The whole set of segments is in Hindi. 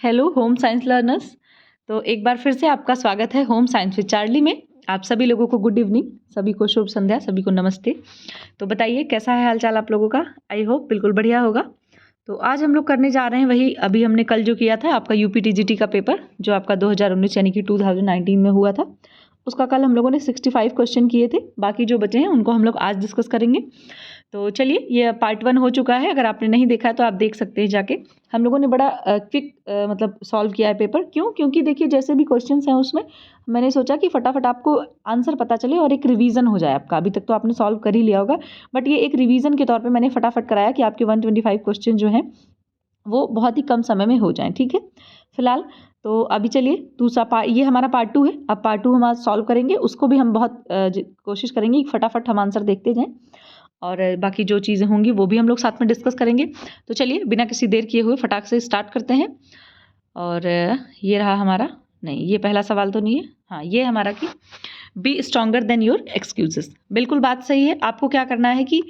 Hello home science learners. तो एक बार फिर से आपका स्वागत है होम साइंस विद चार्ली में। आप सभी लोगों को गुड इवनिंग, सभी को शुभ संध्या, सभी को नमस्ते। तो बताइए कैसा है हालचाल आप लोगों का। आई होप बिल्कुल बढ़िया होगा। तो आज हम लोग करने जा रहे हैं वही अभी हमने कल जो किया था आपका यूपीटीजीटी का पेपर, जो आपका 2019 यानी कि 2019 में हुआ था। उसका कल हम लोगों ने 65 क्वेश्चन किए थे। बाकी जो बचे हैं उनको हम लोग आज डिस्कस करेंगे। तो चलिए, ये पार्ट 1 हो चुका है। अगर आपने नहीं देखा है तो आप देख सकते हैं जाके। हम लोगों ने बड़ा क्विक मतलब सॉल्व किया है पेपर। क्यों? क्योंकि देखिए जैसे भी क्वेश्चंस हैं उसमें मैंने सोचा कि फटाफट आपको आंसर पता चले और एक रिवीजन हो जाए आपका। अभी तक तो आपने सॉल्व कर ही लिया होगा, बट ये एक रिवीजन के तौर पे मैंने फटाफट कराया कि आपके 125 क्वेश्चन जो हैं वो बहुत ही कम समय में हो जाएं। ठीक है, फिलहाल तो अभी चलिए दूसरा पार्ट, ये हमारा पार्ट 2 है। अब पार्ट 2 हम आज सॉल्व करेंगे, उसको भी हम बहुत कोशिश करेंगे कि फटाफट हम आंसर देखते जाएं और बाकी जो चीज़ें होंगी वो भी हम लोग साथ में डिस्कस करेंगे। तो चलिए बिना किसी देर किए हुए फटाक से स्टार्ट करते हैं। और ये रहा हमारा, नहीं ये पहला सवाल तो नहीं है, हाँ ये हमारा कि B stronger than your excuses. बिल्कुल बात सही है। आपको क्या करना है कि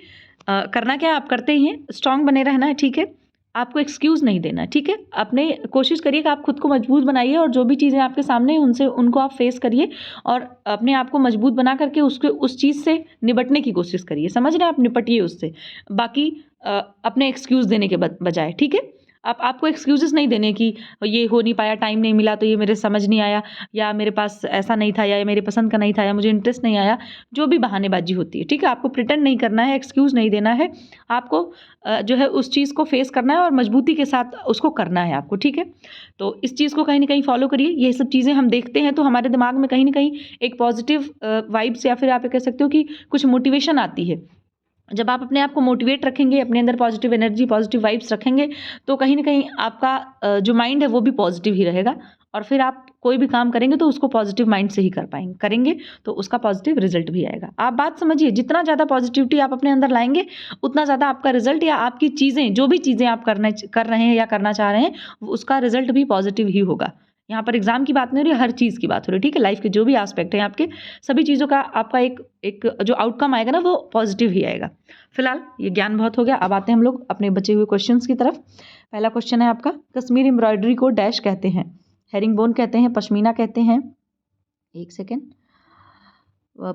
करना क्या आप करते ही हैं, स्ट्रांग बने रहना है। ठीक है, आपको एक्सक्यूज़ नहीं देना। ठीक है, अपने कोशिश करिए कि आप खुद को मजबूत बनाइए और जो भी चीज़ें आपके सामने हैं उनसे उनको आप फेस करिए और अपने आप को मजबूत बना करके उसके उस चीज़ से निपटने की कोशिश करिए। समझ रहे हैं आप, निपटिए उससे। बाकी अपने एक्सक्यूज़ देने के बजाय। ठीक है, आपको एक्सक्यूजेस नहीं देने कि ये हो नहीं पाया, टाइम नहीं मिला, तो ये मेरे समझ नहीं आया, या मेरे पास ऐसा नहीं था, या ये मेरे पसंद का नहीं था, या मुझे इंटरेस्ट नहीं आया। जो भी बहानेबाजी होती है, ठीक है, आपको प्रिटेंड नहीं करना है, एक्सक्यूज़ नहीं देना है। आपको जो है उस चीज़ को फेस करना है और मजबूती के साथ उसको करना है आपको। ठीक है, तो इस चीज़ को कहीं ना कहीं फॉलो करिए। ये सब चीज़ें हम देखते हैं तो हमारे दिमाग में कहीं ना कहीं एक पॉजिटिव वाइब्स या फिर आप कह सकते हो कि कुछ मोटिवेशन आती है। जब आप अपने आप को मोटिवेट रखेंगे, अपने अंदर पॉजिटिव एनर्जी, पॉजिटिव वाइब्स रखेंगे, तो कहीं ना कहीं आपका जो माइंड है वो भी पॉजिटिव ही रहेगा और फिर आप कोई भी काम करेंगे तो उसको पॉजिटिव माइंड से ही करेंगे तो उसका पॉजिटिव रिजल्ट भी आएगा। आप बात समझिए, जितना ज़्यादा पॉजिटिविटी आप अपने अंदर लाएंगे उतना ज़्यादा आपका रिजल्ट या आपकी चीज़ें, जो भी चीज़ें आप कर रहे हैं या करना चाह रहे हैं, उसका रिजल्ट भी पॉजिटिव ही होगा। यहाँ पर एग्जाम की बात नहीं हो रही, हर चीज़ की बात हो रही है। ठीक है, लाइफ के जो भी एस्पेक्ट हैं आपके, सभी चीज़ों का आपका एक जो आउटकम आएगा ना वो पॉजिटिव ही आएगा। फिलहाल ये ज्ञान बहुत हो गया। अब आते हैं हम लोग अपने बचे हुए क्वेश्चंस की तरफ। पहला क्वेश्चन है आपका, कश्मीर एम्ब्रॉयडरी को डैश कहते हैं? हेरिंग बोन कहते हैं, पश्मीना कहते हैं, एक सेकेंड,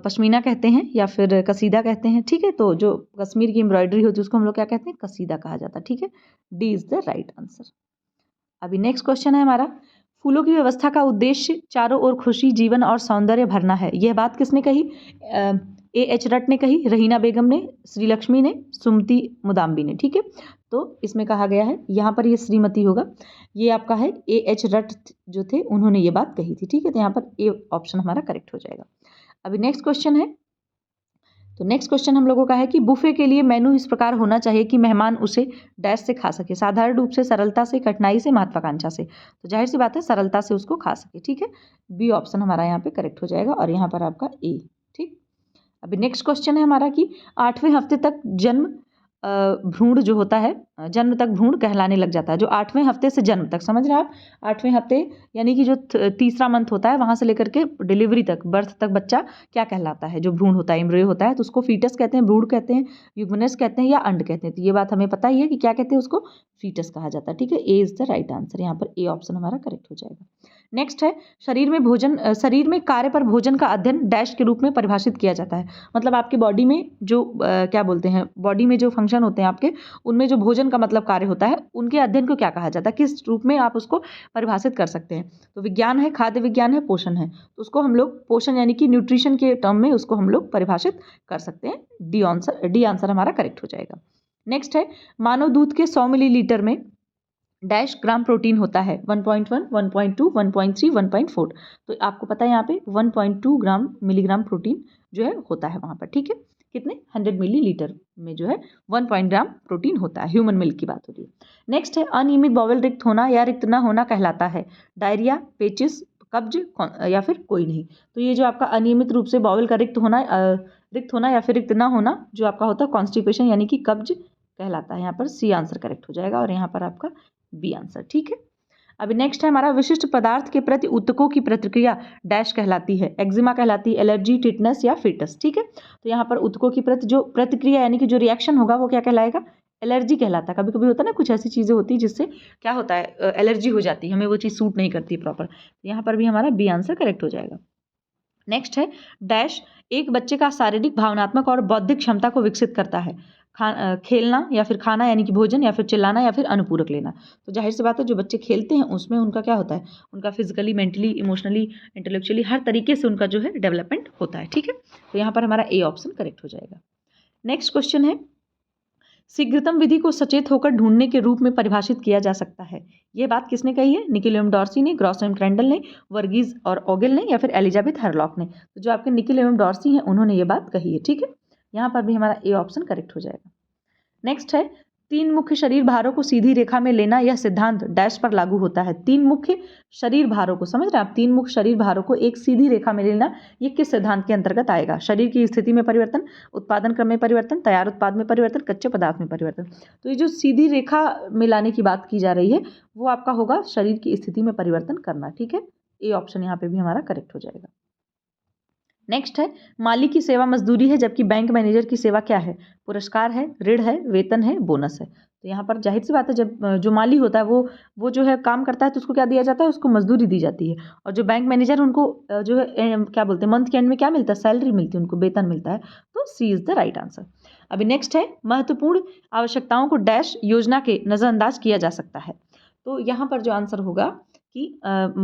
पश्मीना कहते हैं या फिर कसीदा कहते हैं। ठीक है, तो जो कश्मीर की एम्ब्रॉयडरी होती है उसको हम लोग क्या कहते हैं? कसीदा कहा जाता है। ठीक है, D is the right answer. अभी नेक्स्ट क्वेश्चन है हमारा, फूलों की व्यवस्था का उद्देश्य चारों ओर खुशी, जीवन और सौंदर्य भरना है। यह बात किसने कही? ए एच रट ने कही, रहीना बेगम ने, श्रीलक्ष्मी ने, सुमति मुदाम्बी ने। ठीक है, तो इसमें कहा गया है, यहाँ पर ये श्रीमती होगा, ये आपका है ए एच रट जो थे उन्होंने ये बात कही थी। ठीक है, तो यहाँ पर ए ऑप्शन हमारा करेक्ट हो जाएगा। अभी नेक्स्ट क्वेश्चन है, तो नेक्स्ट क्वेश्चन हम लोगों का है कि बुफे के लिए मेनू इस प्रकार होना चाहिए कि मेहमान उसे डैश से खा सके, साधारण रूप से, सरलता से, कठिनाई से, महत्वाकांक्षा से। तो जाहिर सी बात है सरलता से उसको खा सके। ठीक है, बी ऑप्शन हमारा यहाँ पे करेक्ट हो जाएगा और यहाँ पर आपका ए। ठीक, अभी नेक्स्ट क्वेश्चन है हमारा कि 8वें हफ्ते तक भ्रूण जो होता है, जन्म तक भ्रूण कहलाने लग जाता है। जो 8वें हफ्ते से जन्म तक, समझ रहे हैं आप, 8वें हफ्ते यानी कि जो तीसरा मंथ होता है वहाँ से लेकर के डिलीवरी तक, बर्थ तक बच्चा क्या कहलाता है? जो भ्रूण होता है, एम्ब्रियो होता है, तो उसको फीटस कहते हैं, भ्रूण कहते हैं, युग्मनस कहते हैं या अंड कहते हैं। तो ये बात हमें पता ही है कि क्या कहते हैं उसको, फीटस कहा जाता है। ठीक है, ए इज द राइट आंसर, यहाँ पर ए ऑप्शन हमारा करेक्ट हो जाएगा। नेक्स्ट है, शरीर में कार्य पर भोजन का अध्ययन डैश के रूप में परिभाषित किया जाता है। मतलब आपके बॉडी में जो क्या बोलते हैं, बॉडी में जो फंक्शन होते हैं आपके, उनमें जो भोजन का मतलब कार्य होता है, उनके अध्ययन को क्या कहा जाता है? किस रूप में आप उसको परिभाषित कर सकते हैं? तो विज्ञान है, खाद्य विज्ञान है, पोषण है, तो उसको हम लोग पोषण यानी कि न्यूट्रिशन के टर्म में उसको हम लोग परिभाषित कर सकते हैं। डी आंसर हमारा करेक्ट हो जाएगा। नेक्स्ट है, मानव दूध के 100 मिलीलीटर में डैश ग्राम प्रोटीन होता है? 1.1, 1.2, 1.3, 1.4। तो आपको पता है यहाँ पे 1.2 मिलीग्राम प्रोटीन जो है होता है वहाँ पर। ठीक है, कितने? 100 मिलीलीटर में जो है 1 ग्राम प्रोटीन होता है। ह्यूमन मिल्क की बात हो रही है। नेक्स्ट है, अनियमित बॉवल रिक्त होना या रिक्त न होना कहलाता है? डायरिया, पेचिस, कब्ज या फिर कोई नहीं। तो ये जो आपका अनियमित रूप से बॉवल का रिक्त होना या फिर रिक्त न होना जो आपका होता है कॉन्स्टिपेशन यानी कि कब्ज कहलाता है। यहाँ पर सी आंसर करेक्ट हो जाएगा और यहाँ पर आपका बी आंसर। ठीक है, अभी नेक्स्ट है हमारा, विशिष्ट पदार्थ के प्रति ऊतकों की प्रतिक्रिया डैश कहलाती है? एक्जिमा कहलाती है, एलर्जी, टिटनस या फिटस। ठीक है, तो यहाँ पर ऊतकों की प्रति जो प्रतिक्रिया यानी कि जो रिएक्शन होगा वो क्या कहलाएगा? एलर्जी कहलाता है। कभी कभी होता है ना, कुछ ऐसी चीज़ें होती है जिससे क्या होता है, एलर्जी हो जाती है, हमें वो चीज़ सूट नहीं करती प्रॉपर। यहाँ पर भी हमारा बी आंसर करेक्ट हो जाएगा। नेक्स्ट है डैश एक बच्चे का शारीरिक, भावनात्मक और बौद्धिक क्षमता को विकसित करता है। खेलना या फिर खाना यानी कि भोजन, या फिर चिल्लाना, या फिर अनुपूरक लेना। तो जाहिर सी बात है, जो बच्चे खेलते हैं उसमें उनका क्या होता है, उनका फिजिकली, मेंटली, इमोशनली, इंटेलेक्चुअली हर तरीके से उनका जो है डेवलपमेंट होता है। ठीक है, तो यहाँ पर हमारा ए ऑप्शन करेक्ट हो जाएगा। नेक्स्ट क्वेश्चन है शीघ्रतम विधि को सचेत होकर ढूंढने के रूप में परिभाषित किया जा सकता है। यह बात किसने कही है? निकोलम डॉर्सी ने, ग्रॉसम ट्रेंडल ने, वर्गीज और ओगेल ने, या फिर एलिजाबेथ हरलॉक ने। तो जो आपके निकोलम डॉर्सी हैं उन्होंने ये बात कही है। ठीक है, यहाँ पर भी हमारा ए ऑप्शन करेक्ट हो जाएगा। नेक्स्ट है 3 मुख्य शरीर भारों को सीधी रेखा में लेना, यह सिद्धांत डैश पर लागू होता है। 3 मुख्य शरीर भारों को, समझ रहे हैं आप, 3 मुख्य शरीर भारों को एक सीधी रेखा में लेना, ये किस सिद्धांत के अंतर्गत आएगा? शरीर की स्थिति में परिवर्तन, उत्पादन क्रम में परिवर्तन, तैयार उत्पाद में परिवर्तन, कच्चे पदार्थ में परिवर्तन। तो ये जो सीधी रेखा मिलाने की बात की जा रही है वो आपका होगा शरीर की स्थिति में परिवर्तन करना। ठीक है, ए ऑप्शन यहाँ पे भी हमारा करेक्ट हो जाएगा। नेक्स्ट है माली की सेवा मजदूरी है, जबकि बैंक मैनेजर की सेवा क्या है? पुरस्कार है, ऋण है, वेतन है, बोनस है। तो यहाँ पर जाहिर सी बात है, जब जो माली होता है वो जो है काम करता है तो उसको क्या दिया जाता है? उसको मजदूरी दी जाती है। और जो बैंक मैनेजर, उनको जो है क्या बोलते हैं, मंथ के एंड में क्या मिलता है? सैलरी मिलती है, उनको वेतन मिलता है। तो सी इज द राइट आंसर। अभी नेक्स्ट है महत्वपूर्ण आवश्यकताओं को डैश योजना के नज़रअंदाज किया जा सकता है। तो यहाँ पर जो आंसर होगा कि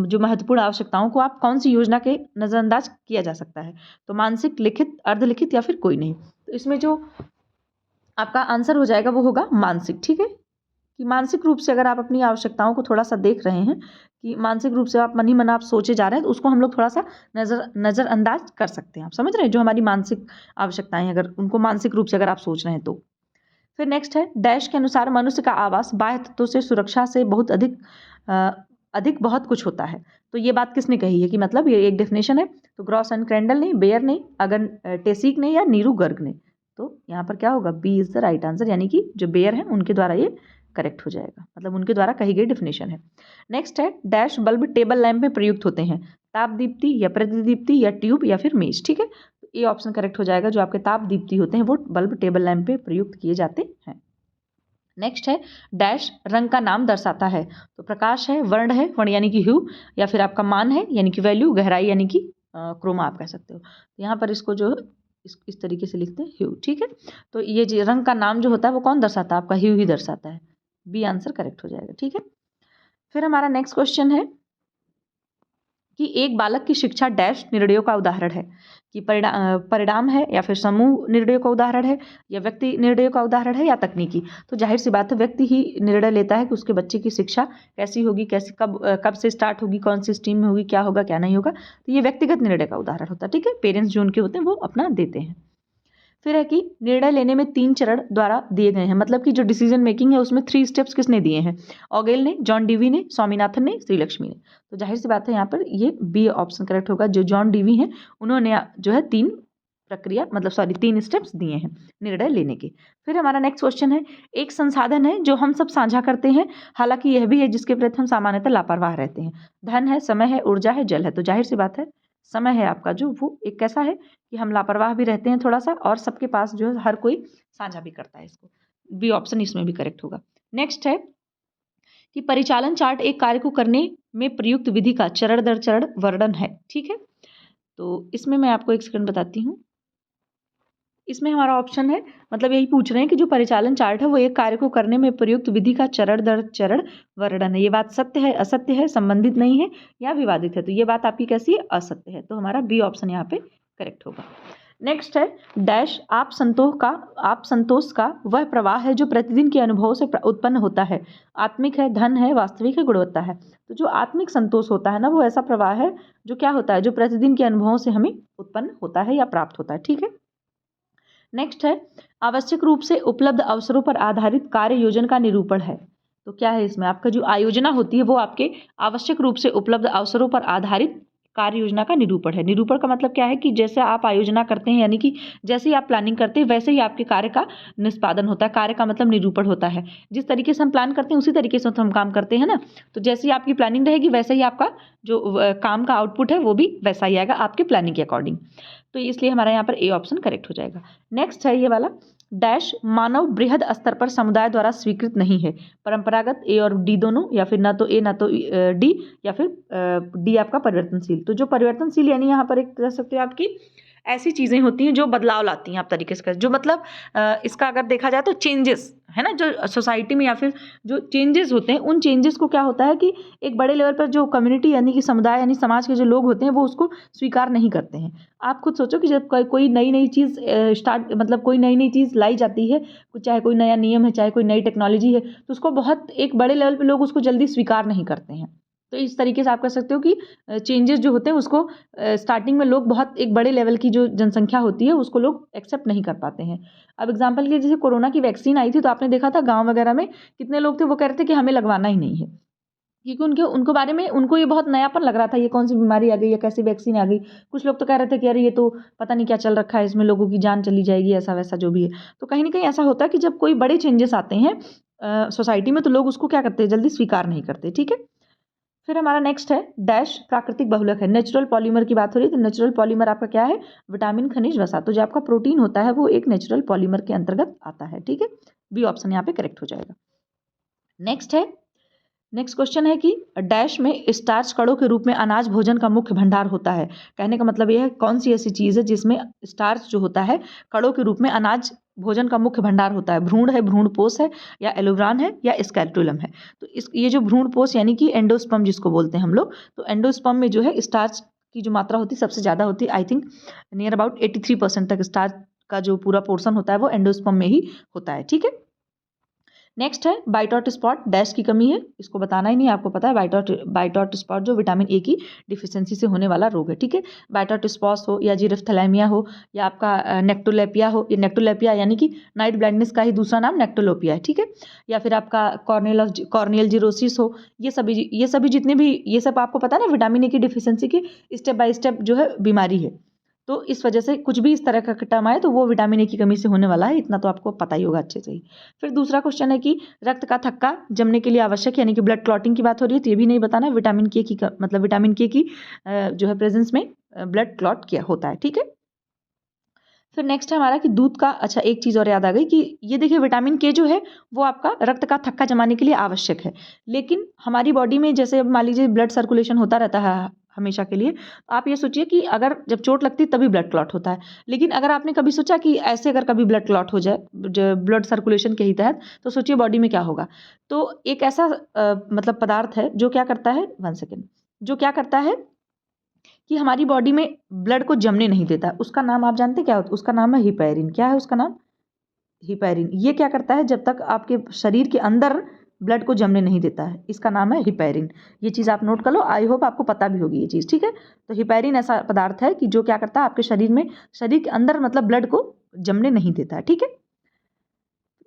जो महत्वपूर्ण आवश्यकताओं को आप कौन सी योजना के नज़रअंदाज किया जा सकता है? तो मानसिक, लिखित, अर्धलिखित, या फिर कोई नहीं। तो इसमें जो आपका आंसर हो जाएगा वो होगा मानसिक। ठीक है, कि मानसिक रूप से अगर आप अपनी आवश्यकताओं को थोड़ा सा देख रहे हैं कि मानसिक रूप से आप मन ही मन आप सोचे जा रहे हैं, तो उसको हम लोग थोड़ा सा नज़रअंदाज कर सकते हैं। आप समझ रहे हैं, जो हमारी मानसिक आवश्यकताएं, अगर उनको मानसिक रूप से अगर आप सोच रहे हैं तो। फिर नेक्स्ट है डैश के अनुसार मनुष्य का आवास बाह्य तत्वों से सुरक्षा से बहुत अधिक बहुत कुछ होता है। तो ये बात किसने कही है? कि मतलब ये एक डेफिनेशन है। तो ग्रॉस एंड क्रेंडल ने, बेयर ने, अगन टेसिक ने, या नीरू गर्ग ने। तो यहाँ पर क्या होगा? B is the right answer, यानी कि जो बेयर है उनके द्वारा ये करेक्ट हो जाएगा, मतलब उनके द्वारा कही गई डेफिनेशन है। नेक्स्ट है डैश बल्ब टेबल लैंप में प्रयुक्त होते हैं। ताप दीप्ति, या प्रतिदीप्ति, या ट्यूब, या फिर मेज। ठीक है, तो ये ऑप्शन करेक्ट हो जाएगा। जो आपके ताप दीप्ति होते हैं वो बल्ब टेबल लैंप पे प्रयुक्त किए जाते हैं। नेक्स्ट है डैश रंग का नाम दर्शाता है। तो प्रकाश है, वर्ण है, वर्ण यानी कि ह्यू, या फिर आपका मान है यानी कि वैल्यू, गहराई यानी कि क्रोमा आप कह सकते हो। तो यहाँ पर इसको जो इस तरीके से लिखते हैं ह्यू। ठीक है, तो ये रंग का नाम जो होता है वो कौन दर्शाता है? आपका ह्यू ही दर्शाता है। बी आंसर करेक्ट हो जाएगा। ठीक है, फिर हमारा नेक्स्ट क्वेश्चन है कि एक बालक की शिक्षा डैश निर्णयों का उदाहरण है। कि परिणाम है, या फिर समूह निर्णयों का उदाहरण है, या व्यक्ति निर्णयों का उदाहरण है, या तकनीकी। तो जाहिर सी बात है, व्यक्ति ही निर्णय लेता है कि उसके बच्चे की शिक्षा कैसी होगी, कैसी कब से स्टार्ट होगी, कौन सी स्ट्रीम में होगी, क्या होगा क्या नहीं होगा। तो ये व्यक्तिगत निर्णय का उदाहरण होता है। ठीक है, पेरेंट्स जो उनके होते हैं वो अपना देते हैं। फिर है कि निर्णय लेने में 3 चरण द्वारा दिए गए हैं, मतलब कि जो डिसीजन मेकिंग है उसमें 3 स्टेप्स किसने दिए हैं? ओगेल ने, जॉन डीवी ने, स्वामीनाथन ने, श्रीलक्ष्मी ने। तो जाहिर सी बात है, यहाँ पर ये बी ऑप्शन करेक्ट होगा। जो जॉन डीवी हैं उन्होंने जो है 3 स्टेप्स दिए हैं निर्णय लेने के। फिर हमारा नेक्स्ट क्वेश्चन है एक संसाधन है जो हम सब साझा करते हैं, हालांकि यह भी है जिसके प्रति हम सामान्यतः लापरवाह रहते हैं। धन है, समय है, ऊर्जा है, जल है। तो जाहिर सी बात है, समय है आपका जो वो एक कैसा है कि हम लापरवाह भी रहते हैं थोड़ा सा, और सबके पास जो है हर कोई साझा भी करता है इसको। बी ऑप्शन इसमें भी करेक्ट होगा। नेक्स्ट है कि परिचालन चार्ट एक कार्य को करने में प्रयुक्त विधि का चरण दर चरण वर्णन है। ठीक है, तो इसमें मैं आपको एक सेकंड बताती हूँ। इसमें हमारा ऑप्शन है, मतलब यही पूछ रहे हैं कि जो परिचालन चार्ट है वो एक कार्य को करने में प्रयुक्त विधि का चरण दर चरण वर्णन है। ये बात सत्य है, असत्य है, संबंधित नहीं है, या विवादित है? तो ये बात आपकी कैसी है? असत्य है। तो हमारा बी ऑप्शन यहाँ पे करेक्ट होगा। नेक्स्ट है डैश आप संतोष का वह प्रवाह है जो प्रतिदिन के अनुभव से उत्पन्न होता है। आत्मिक है, धन है, वास्तविक है, गुणवत्ता है। तो जो आत्मिक संतोष होता है ना, वो ऐसा प्रवाह है जो क्या होता है? जो प्रतिदिन के अनुभवों से हमें उत्पन्न होता है या प्राप्त होता है। ठीक है, नेक्स्ट है आवश्यक रूप से उपलब्ध अवसरों पर आधारित कार्य योजना का निरूपण है। तो क्या है इसमें? आपका जो आयोजना होती है वो आपके आवश्यक रूप से उपलब्ध अवसरों पर आधारित कार्य योजना का निरूपण है। निरूपण का मतलब क्या है कि जैसे आप आयोजना करते हैं, यानी कि जैसे ही आप प्लानिंग करते हैं वैसे ही आपके कार्य का निष्पादन होता है। कार्य का मतलब निरूपण होता है। जिस तरीके से हम प्लान करते हैं उसी तरीके से हम काम करते हैं ना। तो जैसे ही आपकी प्लानिंग रहेगी वैसे ही आपका जो काम का आउटपुट है वो भी वैसा ही आएगा आपके प्लानिंग के अकॉर्डिंग। तो इसलिए हमारा यहाँ पर ए ऑप्शन करेक्ट हो जाएगा। नेक्स्ट है ये वाला डैश मानव बृहद स्तर पर समुदाय द्वारा स्वीकृत नहीं है। परंपरागत, ए और डी दोनों, या फिर ना तो ए ना तो डी, या फिर डी आपका परिवर्तनशील। तो जो परिवर्तनशील यानी यहाँ पर एक कह सकते हो आपकी ऐसी चीज़ें होती हैं जो बदलाव लाती हैं, आप तरीके से जो मतलब इसका अगर देखा जाए तो चेंजेस है ना, जो सोसाइटी में या फिर जो चेंजेस होते हैं उन चेंजेस को क्या होता है कि एक बड़े लेवल पर जो कम्युनिटी यानी कि समुदाय यानी समाज के जो लोग होते हैं वो उसको स्वीकार नहीं करते हैं। आप खुद सोचो कि जब कोई नई चीज़ मतलब कोई नई चीज़ लाई जाती है, चाहे कोई नया नियम है, चाहे कोई नई टेक्नोलॉजी है, तो उसको बहुत एक बड़े लेवल पर लोग उसको जल्दी स्वीकार नहीं करते हैं। तो इस तरीके से आप कह सकते हो कि चेंजेस जो होते हैं उसको स्टार्टिंग में लोग बहुत एक बड़े लेवल की जो जनसंख्या होती है उसको लोग एक्सेप्ट नहीं कर पाते हैं। अब एग्जांपल के लिए जैसे कोरोना की वैक्सीन आई थी तो आपने देखा था गांव वगैरह में कितने लोग थे वो कह रहे थे कि हमें लगवाना ही नहीं है, क्योंकि उनको बारे में उनको ये बहुत नयापन लग रहा था, ये कौन सी बीमारी आ गई या कैसी वैक्सीन आ गई। कुछ लोग तो कह रहे थे कि अरे ये तो पता नहीं क्या चल रखा है, इसमें लोगों की जान चली जाएगी, ऐसा वैसा जो भी है। तो कहीं ना कहीं ऐसा होता है कि जब कोई बड़े चेंजेस आते हैं सोसाइटी में तो लोग उसको क्या करते हैं, जल्दी स्वीकार नहीं करते। ठीक है, फिर हमारा नेक्स्ट है डैश प्राकृतिक बहुलक है। नेचुरल पॉलीमर की बात हो रही है तो नेचुरल पॉलीमर आपका क्या है, विटामिन, खनिज, वसा। तो जो आपका प्रोटीन होता है वो एक नेचुरल पॉलीमर के अंतर्गत आता है। ठीक है, बी ऑप्शन यहाँ पे करेक्ट हो जाएगा। नेक्स्ट क्वेश्चन है कि डैश में स्टार्च कणों के रूप में अनाज भोजन का मुख्य भंडार होता है। कहने का मतलब यह है कौन सी ऐसी चीज़ है जिसमें स्टार्च जो होता है कणों के रूप में अनाज भोजन का मुख्य भंडार होता है। भ्रूण है, भ्रूणपोष है, या एलोग्रान है, या स्केलेटुलम है। तो ये जो भ्रूणपोष यानी कि एंडोस्पर्म जिसको बोलते हैं हम लोग, तो एंडोस्पर्म में जो है स्टार्च की जो मात्रा होती है सबसे ज़्यादा होती है। आई थिंक नियर अबाउट 83% तक स्टार्च का जो पूरा पोर्शन होता है वो एंडोस्पर्म में ही होता है। ठीक है, नेक्स्ट है बाइटॉट स्पॉट, डैश की कमी है, इसको बताना ही नहीं, आपको पता है बाइटॉट स्पॉट जो विटामिन ए की डिफिशियंसी से होने वाला रोग है। ठीक है, बाइटॉट स्पॉट हो या जीरफ्थैलेमिया हो या आपका नेक्टोलेपिया हो, ये नेक्टोलेपिया यानी कि नाइट ब्लाइंडनेस का ही दूसरा नाम नेक्टोलोपिया है। ठीक है, या फिर आपका कॉर्नियल जीरोसिस हो, ये सभी जितने भी ये सब आपको पता है ना विटामिन ए की डिफिशियंसी की स्टेप बाय स्टेप जो है बीमारी है। तो इस वजह से कुछ भी इस तरह का टर्म आए तो वो विटामिन ए की कमी से होने वाला है, इतना तो आपको पता ही होगा अच्छे से ही। फिर दूसरा क्वेश्चन है कि रक्त का थक्का जमने के लिए आवश्यक यानी कि ब्लड क्लॉटिंग की बात हो रही है तो ये भी नहीं बताना है। विटामिन के की मतलब विटामिन के की जो है प्रेजेंस में ब्लड क्लॉट किया होता है। ठीक है, फिर नेक्स्ट है हमारा कि दूध का, अच्छा एक चीज़ और याद आ गई कि ये देखिए विटामिन के जो है वो आपका रक्त का थक्का जमाने के लिए आवश्यक है, लेकिन हमारी बॉडी में जैसे अब मान लीजिए ब्लड सर्कुलेशन होता रहता है हमेशा के लिए, आप ये सोचिए कि अगर जब चोट लगती है तभी ब्लड क्लॉट होता है, लेकिन अगर आपने कभी सोचा कि ऐसे अगर कभी ब्लड क्लॉट हो जाए ब्लड सर्कुलेशन के ही तहत, तो सोचिए बॉडी में क्या होगा। तो एक ऐसा मतलब पदार्थ है जो क्या करता है, 1 सेकेंड, जो क्या करता है कि हमारी बॉडी में ब्लड को जमने नहीं देता। उसका नाम आप जानते क्या होता है, उसका नाम है हिपैरिन। क्या है उसका नाम, हिपैरिन। ये क्या करता है, जब तक आपके शरीर के अंदर ब्लड को जमने नहीं देता है, इसका नाम है हिपैरिन। ये चीज़ आप नोट कर लो, आई होप आपको पता भी होगी ये चीज़। ठीक है, तो हिपैरिन ऐसा पदार्थ है कि जो क्या करता है आपके शरीर के अंदर मतलब ब्लड को जमने नहीं देता है। ठीक है,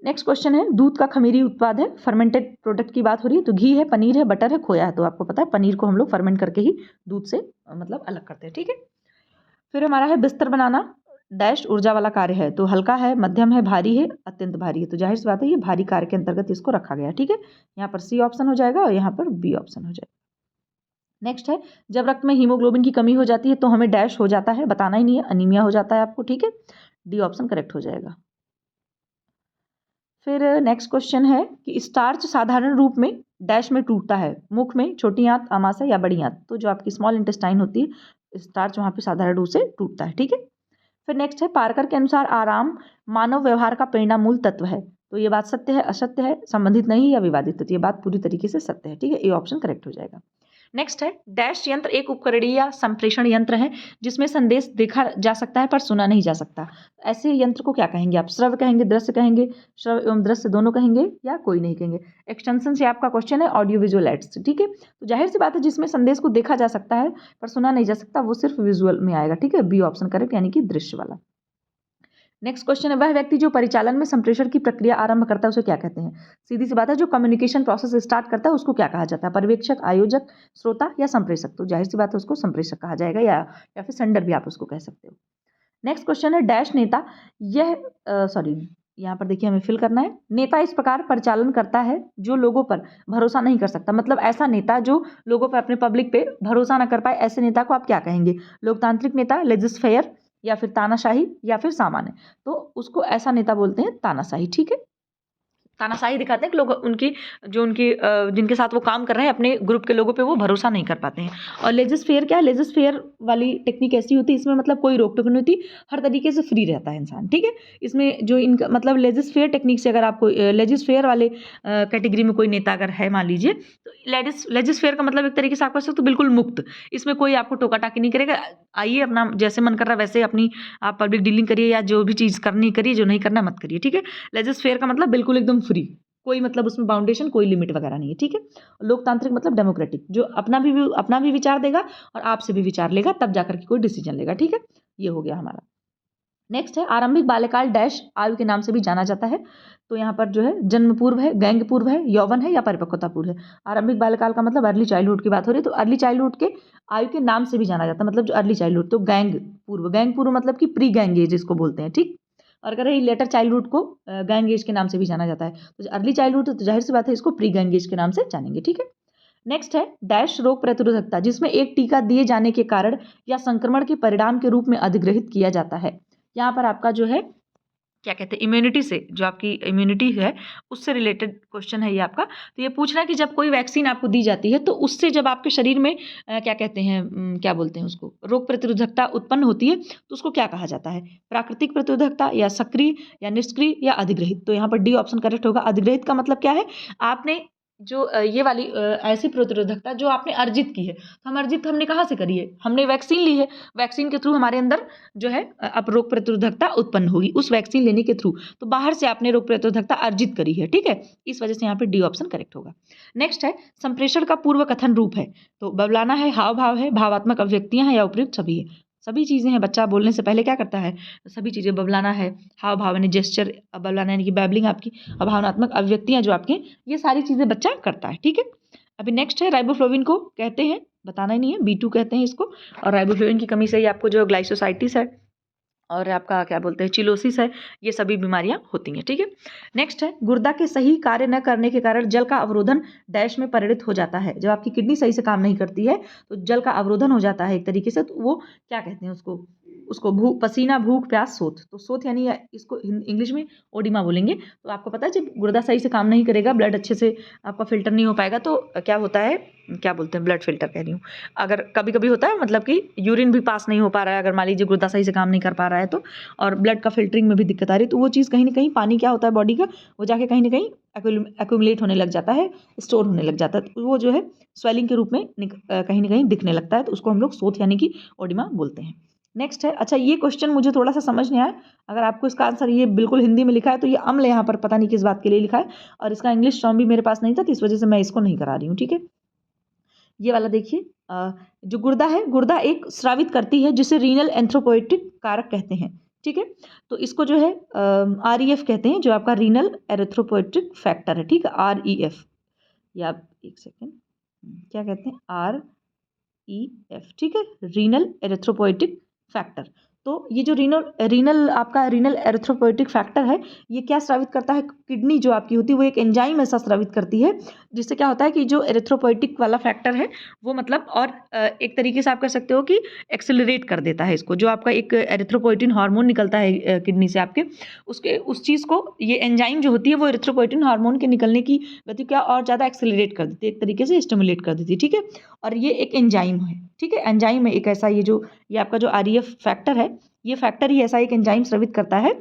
नेक्स्ट क्वेश्चन है दूध का खमीरी उत्पाद है, फर्मेंटेड प्रोडक्ट की बात हो रही है तो घी है, पनीर है, बटर है, खोया है। तो आपको पता है पनीर को हम लोग फर्मेंट करके ही दूध से मतलब अलग करते हैं। ठीक है, फिर हमारा है बिस्तर बनाना, डैश ऊर्जा वाला कार्य है, तो हल्का है, मध्यम है, भारी है, अत्यंत भारी है। तो जाहिर सी बात है ये भारी कार्य के अंतर्गत इसको रखा गया। ठीक है, यहाँ पर सी ऑप्शन हो जाएगा और यहाँ पर बी ऑप्शन हो जाएगा। नेक्स्ट है जब रक्त में हीमोग्लोबिन की कमी हो जाती है तो हमें डैश हो जाता है, बताना ही नहीं है, अनीमिया हो जाता है आपको। ठीक है, डी ऑप्शन करेक्ट हो जाएगा। फिर नेक्स्ट क्वेश्चन है कि स्टार्च साधारण रूप में डैश में टूटता है, मुख में, छोटी आंत, आमाशय या बड़ी आंत। तो जो आपकी स्मॉल इंटेस्टाइन होती है स्टार्च वहाँ पे साधारण रूप से टूटता है। ठीक है, फिर नेक्स्ट है पार्कर के अनुसार आराम मानव व्यवहार का प्रेरणा मूल तत्व है। तो ये बात सत्य है, असत्य है, संबंधित नहीं या विवादित है। तो ये बात पूरी तरीके से सत्य है। ठीक है, ए ऑप्शन करेक्ट हो जाएगा। नेक्स्ट है डैश यंत्र एक उपकरणीय या संप्रेषण यंत्र है जिसमें संदेश देखा जा सकता है पर सुना नहीं जा सकता। ऐसे यंत्र को क्या कहेंगे आप, श्रव्य कहेंगे, दृश्य कहेंगे, श्रव्य एवं दृश्य दोनों कहेंगे या कोई नहीं कहेंगे। एक्सटेंशन से आपका क्वेश्चन है ऑडियो विजुअल एड्स। ठीक है, तो जाहिर सी बात है जिसमें संदेश को देखा जा सकता है पर सुना नहीं जा सकता वो सिर्फ विजुअल में आएगा। ठीक है, बी ऑप्शन करेक्ट यानी कि दृश्य वाला। नेक्स्ट क्वेश्चन है वह व्यक्ति जो परिचालन में संप्रेषण की प्रक्रिया आरंभ करता है उसे क्या कहते हैं। सीधी सी बात है जो कम्युनिकेशन प्रोसेस स्टार्ट करता है उसको क्या कहा जाता है, पर्यवेक्षक, आयोजक, श्रोता या संप्रेषक। तो जाहिर सी बात है उसको संप्रेषक कहा जाएगा या फिर सेंडर भी आप उसको कह सकते हो। नेक्स्ट क्वेश्चन है डैश नेता, यह सॉरी यहाँ पर देखिए हमें फिल करना है। नेता इस प्रकार परिचालन करता है जो लोगों पर भरोसा नहीं कर सकता। मतलब ऐसा नेता जो लोगों पर, अपने पब्लिक पे भरोसा ना कर पाए, ऐसे नेता को आप क्या कहेंगे। लोकतांत्रिक नेता, लेजिस्फेयर, या फिर तानाशाही या फिर सामान्य। तो उसको ऐसा नेता बोलते हैं तानाशाही, ठीक है। तानाशाही दिखाते हैं कि लोग उनकी जो उनकी जिनके साथ वो काम कर रहे हैं अपने ग्रुप के लोगों पे वो भरोसा नहीं कर पाते हैं। और लेजिस फेयर क्या है, लेजिस फेयर वाली टेक्निक ऐसी होती है, इसमें मतलब कोई रोक टोक नहीं होती, हर तरीके से फ्री रहता है इंसान, ठीक है। इसमें जो इनका मतलब लेजिस फेयर टेक्निक से अगर आपको लेजिस फेयर वाले कैटेगरी में कोई नेता अगर है मान लीजिए, तो लेजिस फेयर का मतलब एक तरीके से आप कह सकते हो बिल्कुल मुक्त, इसमें कोई आपको टोका टाकी नहीं करेगा। आइए अपना जैसे मन कर रहा है वैसे अपनी आप पब्लिक डीलिंग करिए या जो भी चीज़ करनी करिए, जो नहीं करना मत करिए, ठीक है। लेजिस फेयर का मतलब बिल्कुल एकदम फ्री, कोई मतलब उसमें बाउंडेशन कोई लिमिट वगैरह नहीं है, ठीक है। लोकतांत्रिक मतलब डेमोक्रेटिक, जो अपना भी विचार देगा और आपसे भी विचार लेगा तब जाकर के कोई डिसीजन लेगा, ठीक है। ये हो गया हमारा। नेक्स्ट है आरंभिक बाल्यकाल डैश आयु के नाम से भी जाना जाता है। तो यहाँ पर जो है जन्म पूर्व है, गैंग पूर्व है, यौवन है या परिपक्वता पूर्व है। आरंभिक बाल्यकाल का मतलब अर्ली चाइल्डहुड की बात हो रही है, तो अर्ली चाइल्डहुड के आयु के नाम से भी जाना जाता है, मतलब जो अर्ली चाइल्डहुड, तो गैंग पूर्व मतलब कि प्री गैंग एज इसको बोलते हैं, ठीक। और अगर ये लेटर चाइल्डहुड को गैंग एज के नाम से भी जाना जाता है, तो अर्ली चाइल्डहुड तो जाहिर सी बात है इसको प्री गैंग एज के नाम से जानेंगे, ठीक है। नेक्स्ट है डैश रोग प्रतिरोधकता, जिसमें एक टीका दिए जाने के कारण या संक्रमण के परिणाम के रूप में अधिग्रहित किया जाता है। यहाँ पर आपका जो है क्या कहते हैं इम्यूनिटी से, जो आपकी इम्यूनिटी है उससे रिलेटेड क्वेश्चन है ये आपका। तो ये पूछना है कि जब कोई वैक्सीन आपको दी जाती है तो उससे जब आपके शरीर में क्या कहते हैं क्या बोलते हैं उसको, रोग प्रतिरोधकता उत्पन्न होती है, तो उसको क्या कहा जाता है, प्राकृतिक प्रतिरोधकता या सक्रिय या निष्क्रिय या अधिग्रहित। तो यहाँ पर डी ऑप्शन करेक्ट होगा। अधिग्रहित का मतलब क्या है, आपने जो ये वाली ऐसी प्रतिरोधकता जो आपने अर्जित की है, तो हमने कहाँ से करी है, हमने वैक्सीन ली है, वैक्सीन के थ्रू हमारे अंदर जो है अब रोग प्रतिरोधकता उत्पन्न होगी उस वैक्सीन लेने के थ्रू। तो बाहर से आपने रोग प्रतिरोधकता अर्जित करी है, ठीक है। इस वजह से यहाँ पे डी ऑप्शन करेक्ट होगा। नेक्स्ट है संप्रेषण का पूर्व कथन रूप है। तो बबलाना है, हाव भाव है, भावात्मक अभिव्यक्तियां हैं या उपयुक्त सभी है। सभी चीज़ें हैं, बच्चा बोलने से पहले क्या करता है, सभी चीज़ें, बबलाना है, हाव भाव यानी जेस्चर, बबलाना यानी कि बैबलिंग आपकी, भावनात्मक अभिव्यक्तियां जो आपकी, ये सारी चीज़ें बच्चा करता है, ठीक है। अभी नेक्स्ट है राइबोफ्लोविन को कहते हैं, बताना ही नहीं है, B2 कहते हैं इसको। और राइबोफ्लोविन की कमी से ही आपको जो ग्लाइकोसाइटिस है और आपका क्या बोलते हैं चिलोसिस है, ये सभी बीमारियां होती हैं, ठीक है। नेक्स्ट है गुर्दा के सही कार्य न करने के कारण जल का अवरोधन डैश में परिणत हो जाता है। जब आपकी किडनी सही से काम नहीं करती है तो जल का अवरोधन हो जाता है एक तरीके से, तो वो क्या कहते हैं उसको पसीना, भूख, प्यास, सोथ। तो सोथ यानी इसको इंग्लिश में ओडिमा बोलेंगे। तो आपको पता है जब गुर्दा सही से काम नहीं करेगा, ब्लड अच्छे से आपका फिल्टर नहीं हो पाएगा, तो क्या होता है, क्या बोलते हैं, ब्लड फिल्टर कह रही हूँ, अगर कभी कभी होता है मतलब कि यूरिन भी पास नहीं हो पा रहा है, अगर मान लीजिए गुर्दा सही से काम नहीं कर पा रहा है तो, और ब्लड का फिल्टरिंग में भी दिक्कत आ रही है, तो वो चीज़ कहीं ना कहीं, पानी क्या होता है बॉडी का, वो जाके कहीं ना कहीं एक्यूमुलेट होने लग जाता है, स्टोर होने लग जाता है, तो वो जो है स्वेलिंग के रूप में कहीं ना कहीं दिखने लगता है, तो उसको हम लोग सोथ यानी कि ओडिमा बोलते हैं। नेक्स्ट है, अच्छा ये क्वेश्चन मुझे थोड़ा सा समझ नहीं आया, अगर आपको इसका आंसर ये बिल्कुल हिंदी में लिखा है तो ये अम्ल यहाँ पर पता नहीं किस बात के लिए लिखा है, और इसका इंग्लिश टर्म भी मेरे पास नहीं था, तो इस वजह से मैं इसको नहीं करा रही हूँ, ठीक है। ये वाला देखिए, जो गुर्दा है, गुर्दा एक स्रावित करती है जिसे रीनल एंथ्रोपोइटिक कारक कहते हैं, ठीक है। तो इसको जो है REF कहते हैं, जो आपका रीनल एरिथ्रोपोइटिक फैक्टर है, ठीक है, REF, या एक सेकेंड क्या कहते हैं, REF, ठीक है, रीनल एरिथ्रोपोइटिक फैक्टर। तो ये जो रीनल आपका रीनल एरिथ्रोपोइटिक फैक्टर है, ये क्या स्रावित करता है, किडनी जो आपकी होती है वो एक एंजाइम ऐसा स्रावित करती है, जिससे क्या होता है कि जो एरिथ्रोपोइटिक वाला फैक्टर है वो मतलब, और एक तरीके से आप कह सकते हो कि एक्सेलरेट कर देता है इसको, जो आपका एक एरिथ्रोपोइटिन हार्मोन निकलता है किडनी से आपके, उस चीज़ को ये एंजाइम जो होती है वो एरिथ्रोपोइटिन हार्मोन के निकलने की गति क्या और ज़्यादा एक्सेलरेट कर देती है, एक तरीके से स्टिमुलेट कर देती है, ठीक है। और ये एक एंजाइम है, ठीक है, एंजाइम है एक ऐसा, ये आपका जो REF फैक्टर है, ये फैक्टर ही ऐसा एक एंजाइम स्रावित करता है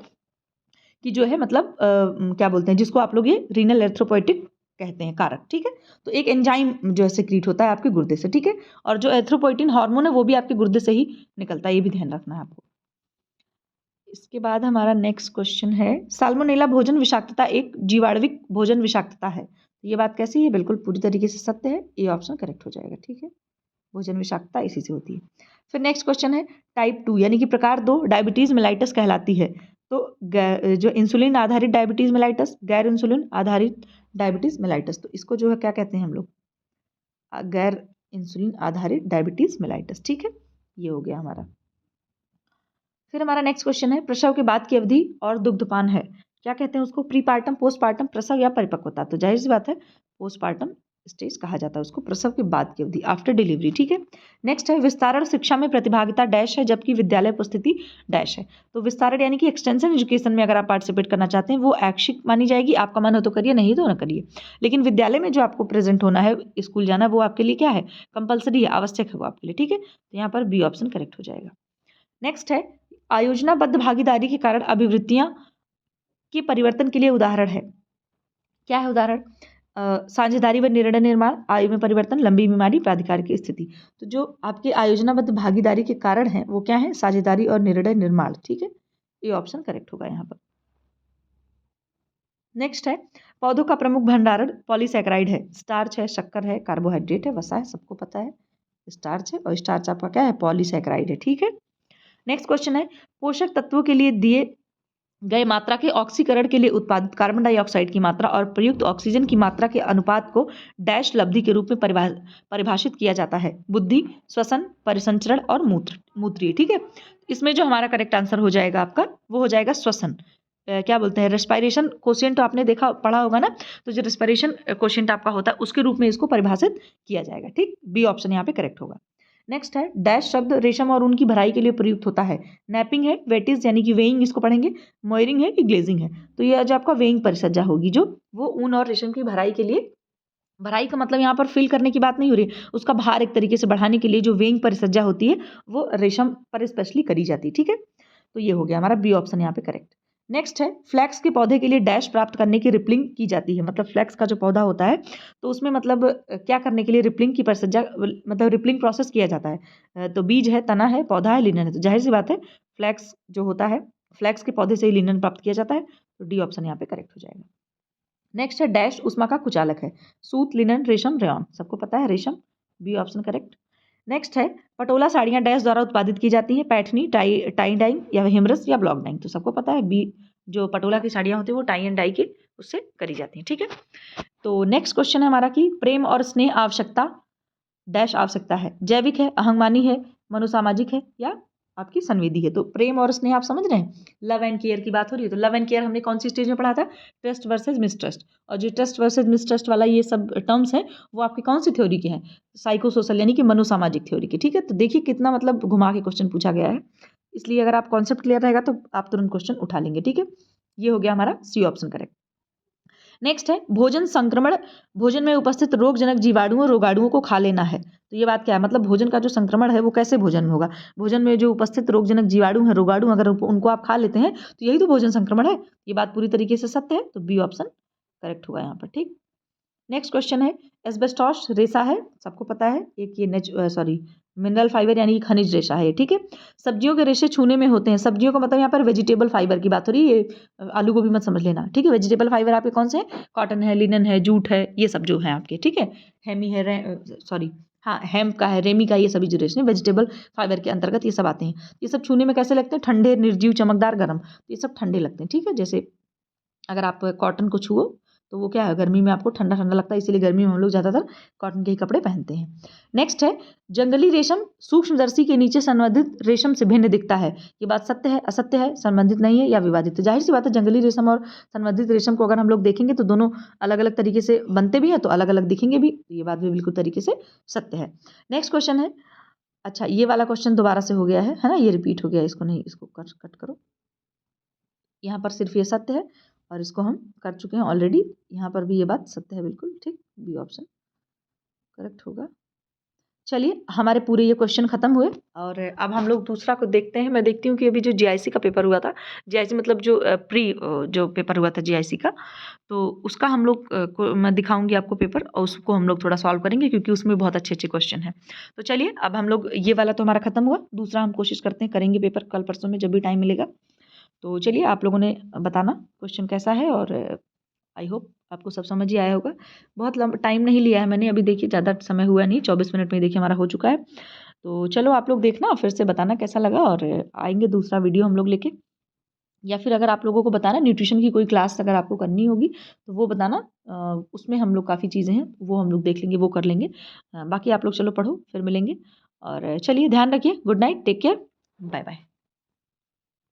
कि जो है मतलब क्या बोलते हैं, जिसको आप लोग ये रीनल एरिथ्रोपोइटिक कहते हैं कारक, ठीक है। तो एक एंजाइम जो है सिक्रीट होता है आपके गुर्दे से, ठीक है, और जो एरिथ्रोपोइटिन हार्मोन है वो भी आपके गुर्दे से ही निकलता है, ये भी ध्यान रखना है आपको। इसके बाद हमारा नेक्स्ट क्वेश्चन है, साल्मोनेला भोजन विषाक्तता एक जीवाणुविक भोजन विषाक्तता है। ये बात कैसी है, बिल्कुल पूरी तरीके से सत्य है, ये ऑप्शन करेक्ट हो जाएगा, ठीक है। भोजन विषाक्तता इसी से होती है। फिर नेक्स्ट क्वेश्चन है टाइप 2 यानी कि प्रकार 2 डायबिटीज मेलाइटस कहलाती है। तो जो इंसुलिन आधारित डायबिटीज मेलाइटस, गैर इंसुलिन आधारित डायबिटीज मेलाइटस, तो इसको जो है क्या कहते हैं हम लोग, गैर इंसुलिन आधारित डायबिटीज मेलाइटस, ठीक है, ये हो गया हमारा। फिर हमारा नेक्स्ट क्वेश्चन है प्रसव के बाद की अवधि और दुग्धपान है, क्या कहते हैं उसको, प्रीपार्टम, पोस्टपार्टम, प्रसव या परिपक्वता। तो जाहिर सी बात है पोस्टपार्टम स्टेज कहा जाता है उसको, प्रसव के बाद की अवधि, आफ्टर डिलीवरी। ठीक है। नेक्स्ट है विस्तारण शिक्षा में प्रतिभागिता डैश है जबकि विद्यालय उपस्थिति डैश है। तो विस्तारण यानी कि एक्सटेंशन एजुकेशन में अगर आप पार्टिसिपेट करना चाहते हैं वो ऐच्छिक मानी जाएगी, आपका मन हो तो करिए, नहीं तो ना करिए। लेकिन विद्यालय में जो आपको प्रेजेंट होना है, स्कूल जाना, वो आपके लिए क्या है, कंपलसरी है, आवश्यक है वो आपके लिए। ठीक है, तो यहाँ पर बी ऑप्शन करेक्ट हो जाएगा। नेक्स्ट है आयोजनाबद्ध भागीदारी के कारण अभिवृत्तियां के परिवर्तन के लिए उदाहरण है। क्या है उदाहरण? साझेदारी व निर्णय निर्माण, आयु में परिवर्तन, लंबी बीमारी, प्राधिकार की स्थिति। तो जो आपके आयोजनाबद्ध भागीदारी के कारण है वो क्या है, साझेदारी और निर्णय निर्माण। ठीक है, ये ऑप्शन करेक्ट होगा यहाँ पर। नेक्स्ट है पौधों का प्रमुख भंडारण पॉलीसैकेराइड है, स्टार्च है, शक्कर है, कार्बोहाइड्रेट है, वसा है, सबको पता है स्टार्च है, और स्टार्च आपका क्या है, पॉलीसैकेराइड है। ठीक है। नेक्स्ट क्वेश्चन है पोषक तत्वों के लिए दिए गए मात्रा के ऑक्सीकरण के लिए उत्पादित कार्बन डाइऑक्साइड की मात्रा और प्रयुक्त ऑक्सीजन की मात्रा के अनुपात को डैश लब्धि के रूप में परिभाषित किया जाता है, बुद्धि, श्वसन, परिसंचरण और मूत्रीय। ठीक है, इसमें जो हमारा करेक्ट आंसर हो जाएगा आपका वो हो जाएगा श्वसन। क्या बोलते हैं, रेस्पिरेशन कोशिएंट, तो आपने देखा पढ़ा होगा ना, तो जो रेस्पिरेशन कोशिएंट आपका होता है उसके रूप में इसको परिभाषित किया जाएगा। ठीक, बी ऑप्शन यहाँ पे करेक्ट होगा। नेक्स्ट है डैश शब्द रेशम और ऊन की भराई के लिए प्रयुक्त होता है, नैपिंग है, वेटिज यानी कि वेइंग इसको पढ़ेंगे, मोयरिंग है कि ग्लेजिंग है। तो ये जो आपका वेइंग परिसज्जा होगी जो वो ऊन और रेशम की भराई के लिए, भराई का मतलब यहाँ पर फिल करने की बात नहीं हो रही, उसका भार एक तरीके से बढ़ाने के लिए जो वेइंग परिसज्जा होती है वो रेशम पर स्पेशली करी जाती है। ठीक है, तो ये हो गया हमारा बी ऑप्शन यहाँ पे करेक्ट। नेक्स्ट है फ्लैक्स के पौधे के लिए डैश प्राप्त करने की रिपलिंग की जाती है, मतलब फ्लैक्स का जो पौधा होता है तो उसमें मतलब क्या करने के लिए रिपलिंग की परिसज्जा, मतलब रिपलिंग प्रोसेस किया जाता है। तो बीज है, तना है, पौधा है, लिनन है, तो जाहिर सी बात है फ्लैक्स जो होता है, फ्लैक्स के पौधे से ही लिनन प्राप्त किया जाता है, तो डी ऑप्शन यहाँ पे करेक्ट हो जाएगा। नेक्स्ट है डैश उष्मा का कुचालक है, सूत, लिनन, रेशम, रेयॉन, सबको पता है रेशम, बी ऑप्शन करेक्ट। नेक्स्ट है पटोला साड़ियाँ डैश द्वारा उत्पादित की जाती हैं, पैठनी, टाई डाइंग या हेमरस या ब्लॉक डाइंग, तो सबको पता है बी, जो पटोला की साड़ियाँ होती है वो टाई एंड डाई के उससे करी जाती हैं। ठीक है, तो नेक्स्ट क्वेश्चन है हमारा कि प्रेम और स्नेह आवश्यकता डैश आवश्यकता है, जैविक है, अहंगमानी है, मनोसामाजिक है या आपकी संवेदी है। तो प्रेम और स्नेह आप समझ रहे हैं, लव एंड केयर की बात हो रही है, तो लव एंड केयर हमने कौन सी स्टेज में पढ़ा था, ट्रस्ट वर्सेज मिसट्रस्ट, और जो ट्रस्ट वर्सेज मिसट्रस्ट वाला ये सब टर्म्स है वो आपकी कौन सी थ्योरी के हैं, साइको सोशल यानी कि मनोसामाजिक थ्योरी के। ठीक है, तो देखिए कितना मतलब घुमा के क्वेश्चन पूछा गया है, इसलिए अगर आप कॉन्सेप्ट क्लियर रहेगा तो आप तुरंत क्वेश्चन उठा लेंगे। ठीक है, ये हो गया हमारा सी ऑप्शन करेक्ट। नेक्स्ट है भोजन संक्रमण, भोजन में उपस्थित रोगजनक जीवाणुओं रोगाणुओं को खा लेना है। तो ये बात क्या है, मतलब भोजन का जो संक्रमण है वो कैसे भोजन में होगा, भोजन में जो उपस्थित रोगजनक जीवाणु है, रोगाणु, अगर उनको आप खा लेते हैं तो यही तो भोजन संक्रमण है। ये बात पूरी तरीके से सत्य है, तो बी ऑप्शन करेक्ट होगा यहाँ पर। ठीक, नेक्स्ट क्वेश्चन है एस्बेस्टॉस रेशा है, सबको पता है, एक ये मिनरल फाइबर यानी खनिज रेशा है। ठीक है, सब्जियों के रेशे छूने में होते हैं, सब्जियों का मतलब यहाँ पर वेजिटेबल फाइबर की बात हो रही है, ये आलू गोभी मत समझ लेना। ठीक है, वेजिटेबल फाइबर आपके कौन से हैं, कॉटन है, लिनन है, जूट है, ये सब जो है आपके। ठीक है, हेमी है, हाँ हेम्प का है, रेमी का, ये सभी जो रेशे वेजिटेबल फाइबर के अंतर्गत ये सब आते हैं। ये सब छूने में कैसे लगते हैं, ठंडे, निर्जीव, चमकदार, गर्म, तो ये सब ठंडे लगते हैं। ठीक है, जैसे अगर आप कॉटन को छुओ तो वो क्या है, गर्मी में आपको ठंडा ठंडा लगता है, इसीलिए गर्मी में हम लोग ज़्यादातर कॉटन के ही कपड़े पहनते हैं। नेक्स्ट है जंगली रेशम सूक्ष्मदर्शी के नीचे संवर्धित रेशम से भिन्न दिखता है, ये बात सत्य है, असत्य है, संबंधित नहीं है या विवादित। तो जाहिर सी बात है जंगली रेशम और संवर्धित रेशम को अगर हम लोग देखेंगे तो दोनों अलग अलग तरीके से बनते भी हैं, तो अलग अलग दिखेंगे भी, तो ये बात भी बिल्कुल तरीके से सत्य है। नेक्स्ट क्वेश्चन है, अच्छा ये वाला क्वेश्चन दोबारा से हो गया है ना, ये रिपीट हो गया, इसको नहीं, इसको कट करो, यहाँ पर सिर्फ ये सत्य है और इसको हम कर चुके हैं ऑलरेडी, यहाँ पर भी ये बात सत्य है बिल्कुल। ठीक, बी ऑप्शन करेक्ट होगा। चलिए हमारे पूरे ये क्वेश्चन खत्म हुए और अब हम लोग दूसरा को देखते हैं। मैं देखती हूँ कि अभी जो जीआईसी का पेपर हुआ था, जीआईसी मतलब जो जो पेपर हुआ था जीआईसी का, तो उसका हम लोग मैं दिखाऊंगी आपको पेपर, और उसको हम लोग थोड़ा सॉल्व करेंगे क्योंकि उसमें बहुत अच्छे अच्छे क्वेश्चन हैं। तो चलिए अब हम लोग, ये वाला तो हमारा खत्म हुआ, दूसरा हम कोशिश करते हैं, करेंगे पेपर कल परसों में जब भी टाइम मिलेगा। तो चलिए आप लोगों ने बताना क्वेश्चन कैसा है, और आई होप आपको सब समझ ही आया होगा। बहुत लंबा टाइम नहीं लिया है मैंने, अभी देखिए ज़्यादा समय हुआ नहीं, 24 मिनट में देखिए हमारा हो चुका है। तो चलो आप लोग देखना, फिर से बताना कैसा लगा, और आएंगे दूसरा वीडियो हम लोग लेके, या फिर अगर आप लोगों को बताना न्यूट्रिशन की कोई क्लास अगर आपको करनी होगी तो वो बताना, उसमें हम लोग काफ़ी चीज़ें हैं वो हम लोग देख लेंगे, वो कर लेंगे। बाकी आप लोग चलो पढ़ो, फिर मिलेंगे, और चलिए ध्यान रखिए, good night, take care, bye bye.